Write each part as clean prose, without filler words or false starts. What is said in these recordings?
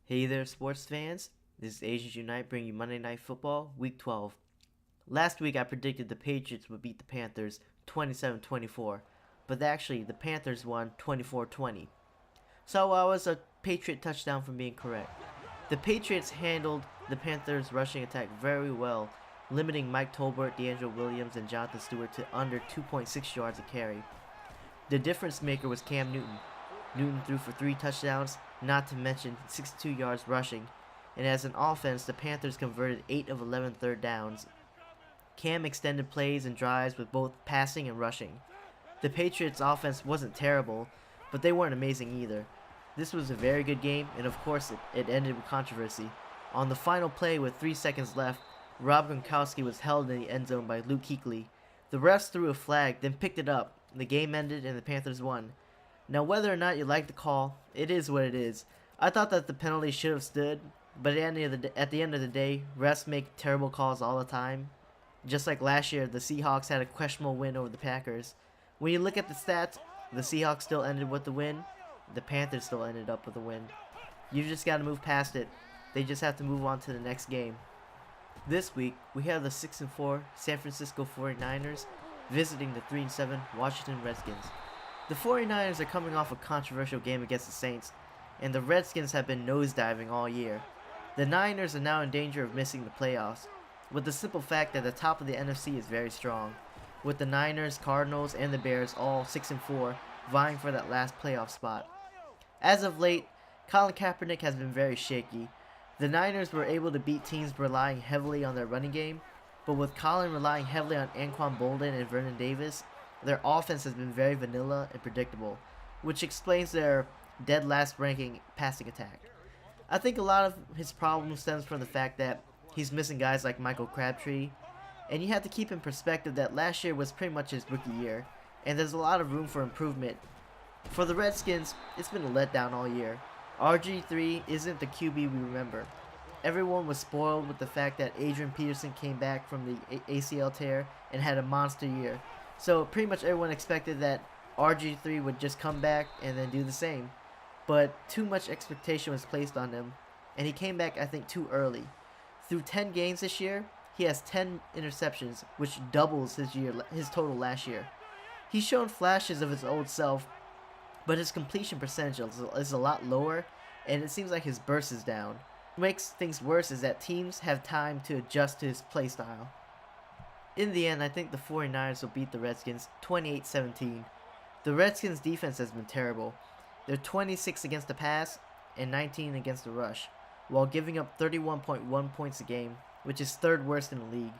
Hey there, sports fans. This is AsiansUnite bringing you Monday Night Football, Week 12. Last week I predicted the Patriots would beat the Panthers 27-24, but actually the Panthers won 24-20. So I was a Patriot touchdown from being correct. The Patriots handled the Panthers' rushing attack very well, limiting Mike Tolbert, DeAngelo Williams, and Jonathan Stewart to under 2.6 yards a carry. The difference maker was Cam Newton. Newton threw for 3 touchdowns, not to mention 62 yards rushing, and as an offense, the Panthers converted 8 of 11 third downs. Cam extended plays and drives with both passing and rushing. The Patriots' offense wasn't terrible, but they weren't amazing either. This was a very good game, and of course it ended with controversy. On the final play with 3 seconds left, Rob Gronkowski was held in the end zone by Luke Kuechly. The refs threw a flag, then picked it up. The game ended and the Panthers won. Now, whether or not you like the call, it is what it is. I thought that the penalty should have stood, but at the end of the day, refs make terrible calls all the time. Just like last year, the Seahawks had a questionable win over the Packers. When you look at the stats, the Seahawks still ended with the win. The Panthers still ended up with a win. You just got to move past it. They just have to move on to the next game. This week, we have the 6-4 San Francisco 49ers visiting the 3-7 Washington Redskins. The 49ers are coming off a controversial game against the Saints, and the Redskins have been nosediving all year. The Niners are now in danger of missing the playoffs, with the simple fact that the top of the NFC is very strong, with the Niners, Cardinals, and the Bears all 6-4 vying for that last playoff spot. As of late, Colin Kaepernick has been very shaky. The Niners were able to beat teams relying heavily on their running game, but with Colin relying heavily on Anquan Boldin and Vernon Davis, their offense has been very vanilla and predictable, which explains their dead last ranking passing attack. I think a lot of his problem stems from the fact that he's missing guys like Michael Crabtree, and you have to keep in perspective that last year was pretty much his rookie year, and there's a lot of room for improvement. For the Redskins, it's been a letdown all year. RG3 isn't the QB we remember. Everyone was spoiled with the fact that Adrian Peterson came back from the ACL tear and had a monster year. So pretty much everyone expected that RG3 would just come back and then do the same. But too much expectation was placed on him, and he came back I think too early. Through 10 games this year, he has 10 interceptions, which doubles his total last year. He's shown flashes of his old self, but his completion percentage is a lot lower, and it seems like his burst is down. What makes things worse is that teams have time to adjust to his play style. In the end, I think the 49ers will beat the Redskins 28-17. The Redskins' defense has been terrible. They're 26 against the pass and 19 against the rush, while giving up 31.1 points a game, which is third worst in the league.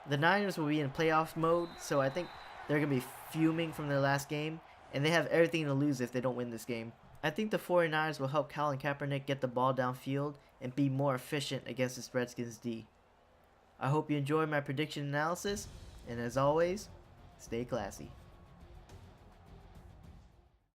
The Niners will be in playoff mode, so I think they're going to be fuming from their last game, and they have everything to lose if they don't win this game. I think the 49ers will help Colin Kaepernick get the ball downfield and be more efficient against this Redskins D. I hope you enjoyed my prediction analysis, and as always, stay classy.